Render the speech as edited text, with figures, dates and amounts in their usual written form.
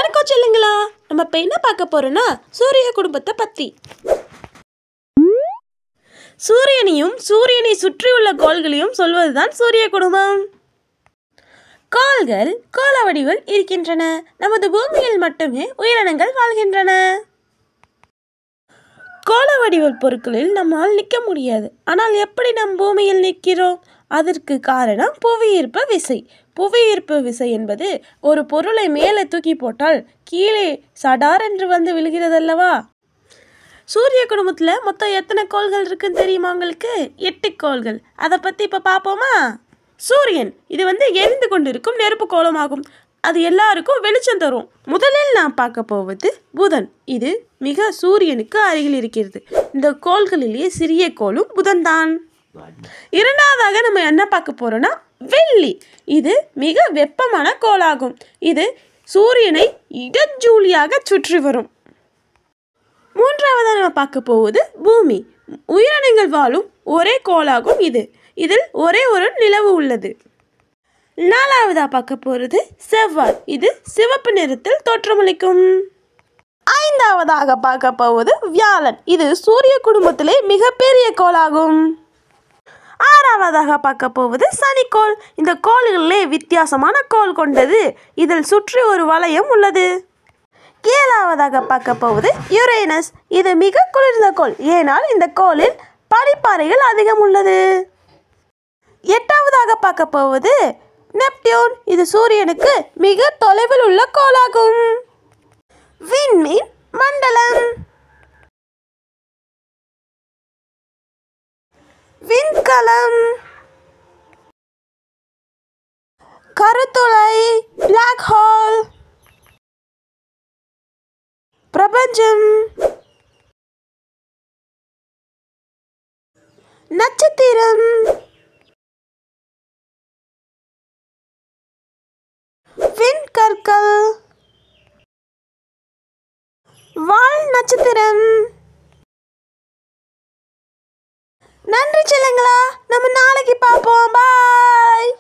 வணக்கம் சொல்லுங்களா. நம்ம இப்போ என்ன பார்க்க போறோம்னா சூரிய குடும்பத்தை பற்றி. சூரியனையும் சூரியனை சுற்றியுள்ள கோள்களையும் சொல்வதுதான் சூரிய குடும்பம். கோள்கள் கோள வடிவில் இருக்கின்றன. நமது பூமியில் மட்டுமே உயிரினங்கள் வாழ்கின்றன. கோள வடிவல் பொருட்களில் நம்மால் நிற்க முடியாது. ஆனால் எப்படி நம் பூமியில் நிற்கிறோம்? அதற்கு காரணம் புவியீர்ப்பு விசை. புவியீர்ப்பு விசை என்பது ஒரு பொருளை மேலே தூக்கி போட்டால் கீழே சடார் என்று வந்து விழுகிறதல்லவா. சூரிய குடும்பத்தில் மொத்தம் எத்தனை கோள்கள் இருக்குன்னு தெரியுமா உங்களுக்கு? 8 கோள்கள். அதை பற்றி இப்போ பார்ப்போமா? சூரியன் இது எரிந்து கொண்டிருக்கும் நெருப்பு கோலமாகும். அது எல்லாருக்கும் வெளிச்சம் தரும். முதலில் நான் பார்க்க போவது புதன். இது மிக சூரியனுக்கு அருகில் இருக்கிறது. இந்த கோள்களிலேயே சிறிய கோளும் புதன் தான். இரண்டாவதாக நம்ம என்ன பார்க்க போறோம்னா வெள்ளி. இது மிக வெப்பமான கோளாகும். இது சூரியனை இடஞ்சூழியாக சுற்றி வரும். மூன்றாவதாக நம்ம பார்க்க போவது பூமி. உயிரினங்கள் வாழும் ஒரே கோளாகும் இது. இதில் ஒரே ஒரு நிலவு உள்ளது. நாலாவதாக பார்க்க போகிறது செவ்வாய். இது சிவப்பு நிறத்தில் தோற்றமளிக்கும். ஐந்தாவதாக பார்க்க போவது வியாழன். இது சூரிய குடும்பத்திலே மிகப்பெரிய கோளாகும். ஆறாவதாக பார்க்க போவது சனிக்கோள். இந்த கோள்களிலே வித்தியாசமான கோள் கொண்டது. இதில் சுற்றி ஒரு வளையம் உள்ளது. ஏழாவதாக பார்க்க போவது யுரேனஸ். இது மிக குளிர்ந்த கோள். ஏனால் இந்த கோளில் பனிப்பாறைகள் அதிகம் உள்ளது. எட்டாவதாக பார்க்க போவது நெப்டியூன். இது சூரியனுக்கு மிக தொலைவில் உள்ள கோளாகும். விண்மீன் மண்டலம். விண்கலம், கருத்துளை, பிளாக் ஹோல், பிரபஞ்சம், நட்சத்திரம், விண்கற்கள், வால் நட்சத்திரம். நன்றி செல்லுங்களா. நம்ம நாளைக்கு பார்ப்போம். பாய்.